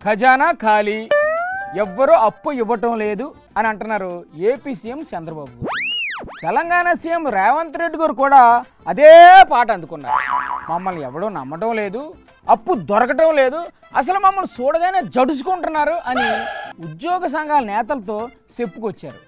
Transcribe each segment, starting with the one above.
ఖజానా ఖాళీ, ఎవ్వరూ అప్పు ఇవ్వటం లేదు అని అంటున్నారు ఏపీ సీఎం చంద్రబాబు గారు. తెలంగాణ సీఎం రేవంత్ రెడ్డి గారు కూడా అదే పాట అందుకున్నారు. మమ్మల్ని ఎవడో నమ్మటం లేదు, అప్పు దొరకటం లేదు, అసలు మమ్మల్ని చూడగానే జడుచుకుంటున్నారు అని ఉద్యోగ సంఘాల నేతలతో చెప్పుకొచ్చారు.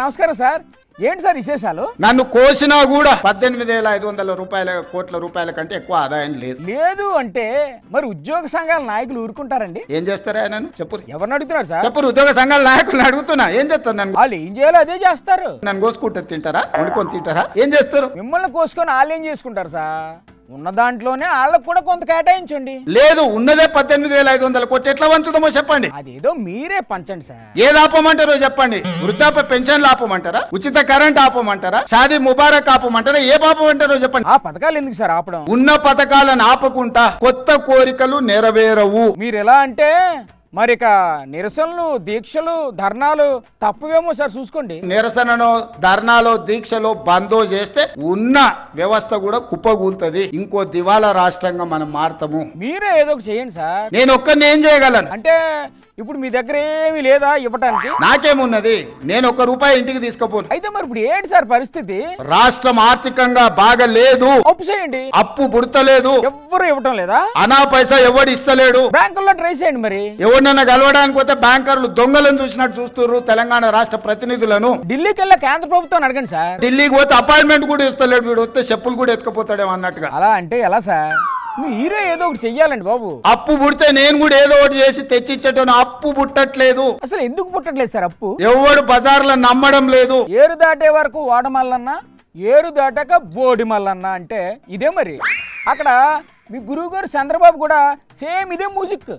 నమస్కారం సార్, ఏంటి సార్ విశేషాలు? నన్ను కోసినా కూడా 18,500 కోట్ల రూపాయల కంటే ఎక్కువ ఆదాయం లేదు అంటే మరి ఉద్యోగ సంఘాల నాయకులు ఊరుకుంటారండి? ఏం చేస్తారా ఆయన చెప్పు. ఎవరిని అడుగుతున్నారు సార్? చెప్పు. ఉద్యోగ సంఘాల నాయకులను అడుగుతున్నా, ఏం చేస్తారు? నన్ను వాళ్ళు ఏం చేయాలో అదే చేస్తారు. నన్ను కోసుకుంటే తింటారా, వండుకొని తింటారా, ఏం చేస్తారు? మిమ్మల్ని కోసుకొని వాళ్ళు ఏం చేసుకుంటారు సార్? ఉన్న దాంట్లోనే వాళ్ళకు కూడా కొంత కేటాయించండి. లేదు, ఉన్నదే 18,500 కోట్లు, ఎట్లా వంచుదామో చెప్పండి. అదేదో మీరే పంచండి సార్. ఏది ఆపమంటారో చెప్పండి. వృద్ధాప్య పెన్షన్లు ఆపమంటారా, ఉచిత కరెంట్ ఆపమంటారా, షాదీ ముబారక్ ఆపమంటారా, ఏ ఆపమంటారో చెప్పండి. ఆ పథకాలు ఎందుకు సార్ ఆపడం? ఉన్న పథకాలను ఆపకుండా కొత్త కోరికలు నెరవేరవు. మీరు ఎలా అంటే మరి ఇక నిరసనలు, దీక్షలు, ధర్నాలు తప్పువేమో సార్, చూసుకోండి. నిరసనలో, ధర్నాలో, దీక్షలో బందో చేస్తే ఉన్న వ్యవస్థ కూడా కుప్పగూలుతుంది. ఇంకో దివాలా రాష్ట్రంగా మనం మారుతాము. మీరే ఏదో ఒకటి చేయండి సార్. నేను ఒక్కరిని ఏం చేయగలను అంటే ఇప్పుడు మీ దగ్గర ఏమీ లేదా ఇవ్వటానికి? నాకేమున్నది, నేను ₹1 ఇంటికి తీసుకుపోను. అయితే మరి ఇప్పుడు ఏంటి సార్ పరిస్థితి? రాష్ట్రం ఆర్థికంగా బాగా లేదు. అప్పు చేయండి. అప్పు పుడతలేదు, ఎవ్వరు ఇవ్వటం లేదా? అనా పైసా ఎవడు ఇస్తలేడు. బ్యాంకుల్లో ట్రై చేయండి. మరి ఎవరినైనా కలవడానికి పోతే బ్యాంకర్లు దొంగలను చూసినట్టు చూస్తున్నారు తెలంగాణ రాష్ట్ర ప్రతినిధులను. ఢిల్లీకి వెళ్ళా కేంద్ర ప్రభుత్వాన్ని అడగండి సార్. ఢిల్లీకి పోతే అపాయింట్మెంట్ కూడా ఇస్తలేడు, వీడు వస్తే చెప్పులు కూడా ఎత్తుకపోతాడేమో అన్నట్టుగా. అలా అంటే ఎలా సార్? మీరే ఏదో ఒకటి చెయ్యాలండి బాబు. అప్పు పుడితే నేను కూడా ఏదో ఒకటి చేసి తెచ్చిచ్చేటోను. అప్పు పుట్టట్లేదు. అసలు ఎందుకు పుట్టట్లేదు సార్ అప్పు? ఎవడు బజార్లో నమ్మడం లేదు. ఏరు దాటే వరకు వాడమల్లన్నా, ఏరు దాటాక బోడి మల్లన్నా అంటే ఇదే మరి. అక్కడ మీ గురువు గారు చంద్రబాబు కూడా సేమ్ ఇదే మ్యూజిక్.